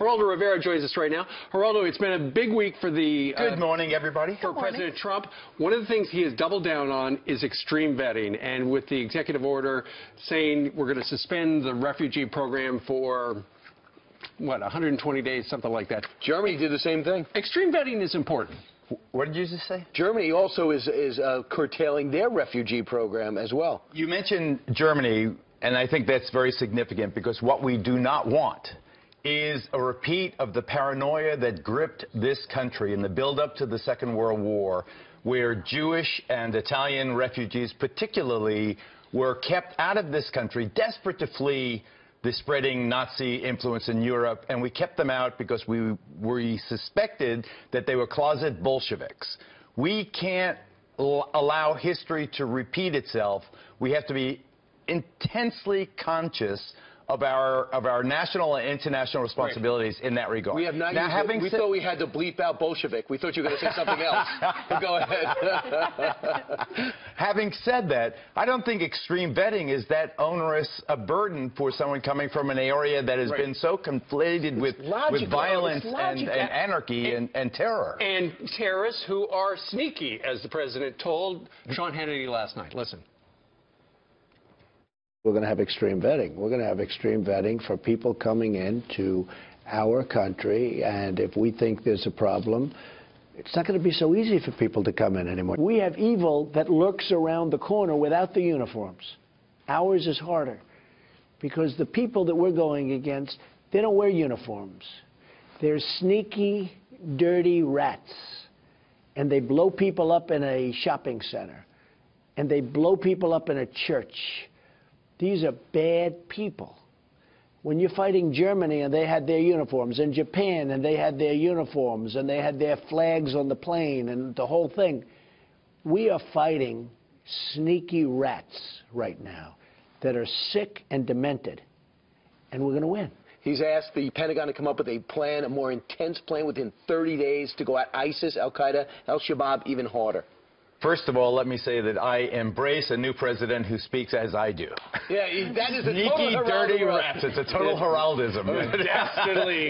Geraldo Rivera joins us right now. Geraldo, it's been a big week for the... Good morning, everybody. For President Trump. One of the things he has doubled down on is extreme vetting. And with the executive order saying we're going to suspend the refugee program for, what, 120 days, something like that. Germany did the same thing. Extreme vetting is important. What did you just say? Germany also is curtailing their refugee program as well. You mentioned Germany, and I think that's very significant because what we do not want is a repeat of the paranoia that gripped this country in the build-up to the Second World War, where Jewish and Italian refugees particularly were kept out of this country, desperate to flee the spreading Nazi influence in Europe, and we kept them out because we suspected that they were closet Bolsheviks. We can't allow history to repeat itself. We have to be intensely conscious of our national and international responsibilities in that regard. We have not we thought we had to bleep out Bolshevik. We thought you were going to say something else. Go ahead. Having said that, I don't think extreme vetting is that onerous a burden for someone coming from an area that has been so conflated with violence and anarchy and terror. And terrorists who are sneaky, as the president told Sean Hannity last night. Listen. We're going to have extreme vetting. We're going to have extreme vetting for people coming into our country, and if we think there's a problem, it's not going to be so easy for people to come in anymore. We have evil that lurks around the corner without the uniforms. Ours is harder because the people that we're going against, they don't wear uniforms. They're sneaky, dirty rats, and they blow people up in a shopping center, and they blow people up in a church. These are bad people. When you're fighting Germany and they had their uniforms, and Japan and they had their uniforms, and they had their flags on the plane and the whole thing, we are fighting sneaky rats right now that are sick and demented, and we're going to win. He's asked the Pentagon to come up with a plan, a more intense plan within 30 days to go at ISIS, Al-Qaeda, Al-Shabaab even harder. First of all, let me say that I embrace a new president who speaks as I do. Yeah, that is a sneaky, dirty rats. It's a total heraldism.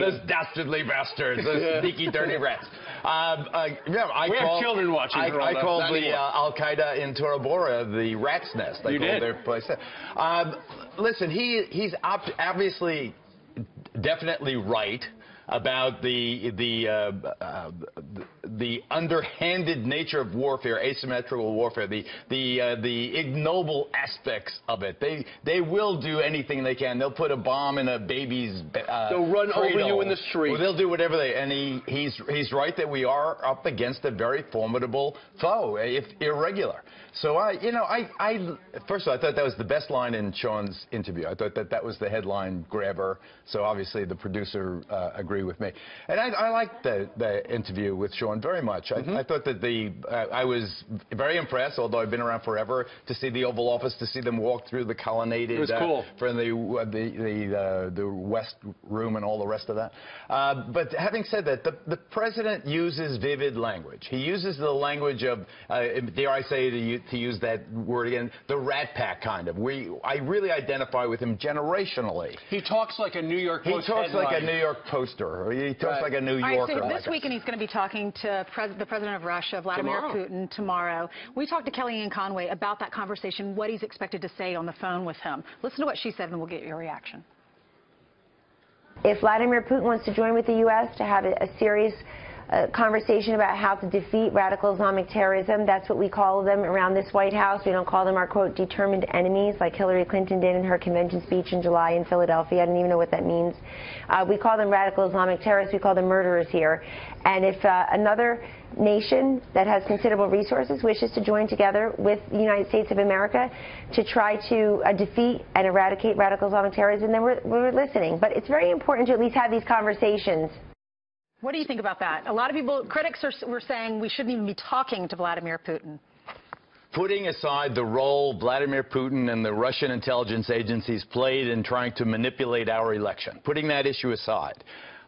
Those dastardly bastards. Those sneaky, dirty rats. We have children watching. I called the Al-Qaeda in Tora Bora the rat's nest. You did. Their place. Listen, he's obviously definitely right about the underhanded nature of warfare, asymmetrical warfare, the ignoble aspects of it. They will do anything they can. They'll put a bomb in a baby's they'll run over you in the street. Well, they'll do whatever and he's right that we are up against a very formidable foe, if irregular. So first of all, I thought that was the best line in Sean's interview. I thought that was the headline grabber. So obviously the producer agreed with me, and I liked the interview with Sean very much. I thought that I was very impressed, although I've been around forever, to see the Oval Office, to see them walk through the colonnaded, it was cool. from the West Room and all the rest of that. But having said that, the president uses vivid language. He uses the language of, dare I say to use that word again, the Rat Pack kind of. I really identify with him generationally. He talks like a New York Post. He talks like a New York Poster. He talks like a New Yorker. So this weekend he's going to be talking to the president of Russia, Vladimir Putin, tomorrow. We talked to Kellyanne Conway about that conversation, what he's expected to say on the phone with him. Listen to what she said, and we'll get your reaction. If Vladimir Putin wants to join with the U.S. to have a serious conversation about how to defeat radical Islamic terrorism, that's what we call them around this White House. We don't call them our, quote, determined enemies, like Hillary Clinton did in her convention speech in July in Philadelphia. I don't even know what that means. We call them radical Islamic terrorists. We call them murderers here. And if another nation that has considerable resources wishes to join together with the United States of America to try to defeat and eradicate radical Islamic terrorism, then we're listening. But it's very important to at least have these conversations. What do you think about that? A lot of people, critics were saying we shouldn't even be talking to Vladimir Putin. Putting aside the role Vladimir Putin and the Russian intelligence agencies played in trying to manipulate our election, putting that issue aside,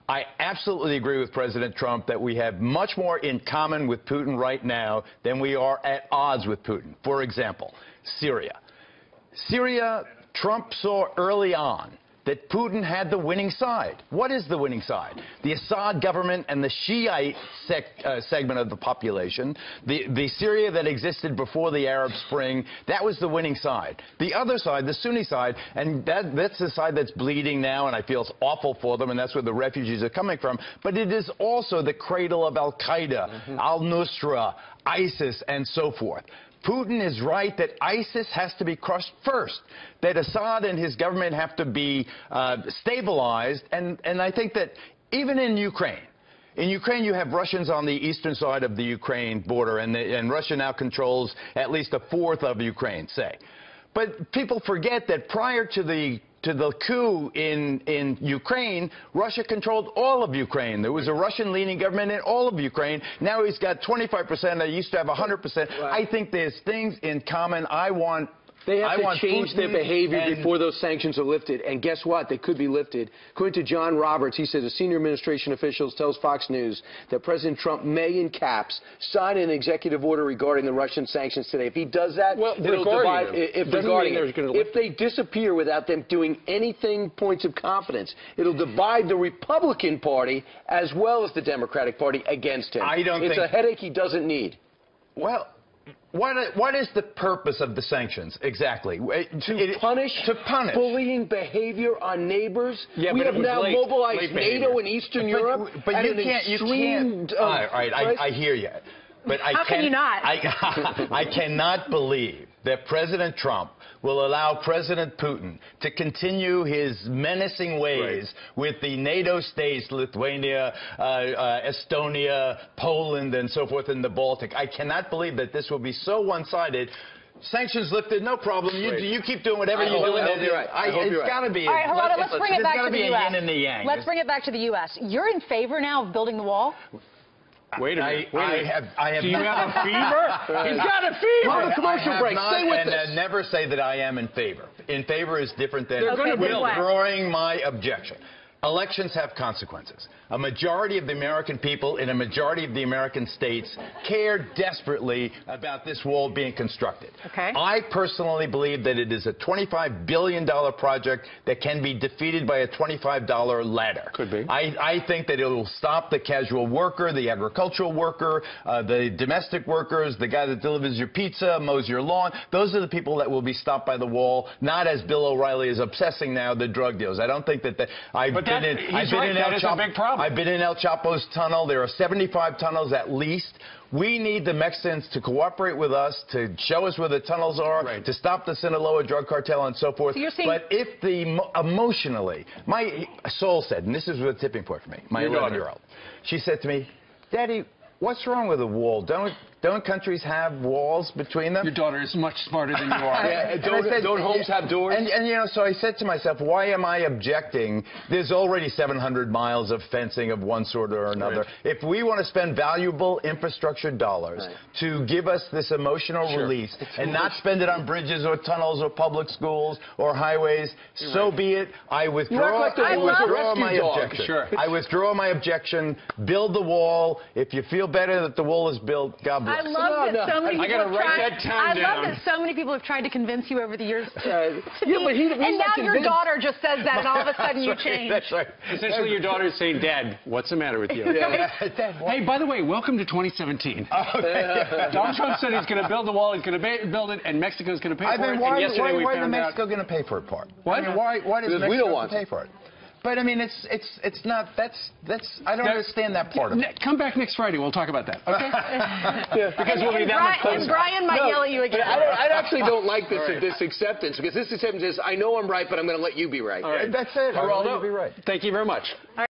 I absolutely agree with President Trump that we have much more in common with Putin right now than we are at odds with Putin. For example, Syria. Trump saw early on that Putin had the winning side. What is the winning side? The Assad government and the Shiite segment of the population, the Syria that existed before the Arab Spring, that was the winning side. The other side, the Sunni side, and that's the side that's bleeding now, and I feel it's awful for them, and that's where the refugees are coming from, but it is also the cradle of Al-Qaeda, al-Nusra, ISIS, and so forth. Putin is right that ISIS has to be crushed first, that Assad and his government have to be stabilized, and I think that even in Ukraine, you have Russians on the eastern side of the Ukraine border, and Russia now controls at least a fourth of Ukraine, say. But people forget that prior to the coup in Ukraine, Russia controlled all of Ukraine. There was a Russian-leaning government in all of Ukraine. Now he's got 25%. They used to have 100%. Right. I think there's things in common. They have to change their behavior before those sanctions are lifted. And guess what? They could be lifted. According to John Roberts, he says a senior administration official tells Fox News that President Trump may, in caps, sign an executive order regarding the Russian sanctions today. If he does that, it'll divide. If they disappear without them doing anything points of confidence, it'll divide the Republican Party as well as the Democratic Party against him. It's a headache he doesn't need. Well, what is the purpose of the sanctions exactly? To punish bullying behavior on neighbors. Yeah, we have now mobilized NATO in Eastern Europe. But you can't. All right, I hear you. But How can you not? I cannot believe that President Trump will allow President Putin to continue his menacing ways with the NATO states, Lithuania, Estonia, Poland, and so forth in the Baltic. I cannot believe that this will be so one-sided. Sanctions lifted, no problem. You keep doing whatever you're doing. It's got to be. All right, Geraldo, let's bring it back to the U.S. Yin and the yang. Let's bring it back to the U.S. You're in favor now of building the wall? Wait a minute. Do you have a fever? He's got a fever. On a commercial break. Stay with us. And never say that I am in favor. In favor is different than withdrawing my objection. Elections have consequences. A majority of the American people in a majority of the American states care desperately about this wall being constructed. Okay. I personally believe that it is a $25 billion project that can be defeated by a $25 ladder. Could be. I think that it will stop the casual worker, the agricultural worker, the domestic workers, the guy that delivers your pizza, mows your lawn. Those are the people that will be stopped by the wall, not as Bill O'Reilly is obsessing now, the drug dealers. I don't think that I've been in El Chapo's tunnel. There are 75 tunnels at least. We need the Mexicans to cooperate with us, to show us where the tunnels are, to stop the Sinaloa drug cartel and so forth. So but if emotionally, my soul said, and this is the tipping point for me, my 11-year-old, she said to me, Daddy, what's wrong with a wall? Don't countries have walls between them? Your daughter is much smarter than you are. Don't homes have doors? And so I said to myself, why am I objecting? There's already 700 miles of fencing of one sort or another. If we want to spend valuable infrastructure dollars to give us this emotional release and not spend it on bridges or tunnels or public schools or highways, so be it. I withdraw my objection. I withdraw my objection. Build the wall. If you feel better that the wall is built, God bless. I love that so many people I love that so many people have tried to convince you over the years to and now your daughter just says that, and all of a sudden you change. That's right. Essentially, your daughter is saying, Dad, what's the matter with you? Hey, by the way, welcome to 2017. Donald Trump said he's going to build the wall, he's going to build it, and Mexico's going to pay for it. Why is Mexico going to pay for it part? What? I mean, why does Mexico pay for it? But I mean, it's not. I don't understand that part of it. Come back next Friday. We'll talk about that. Okay? Because we'll be that much closer. And Brian might yell at you again. I actually don't like this acceptance, because this acceptance is, I know I'm right, but I'm going to let you be right. All right. That's it. Geraldo, I'll let you be right. Thank you very much.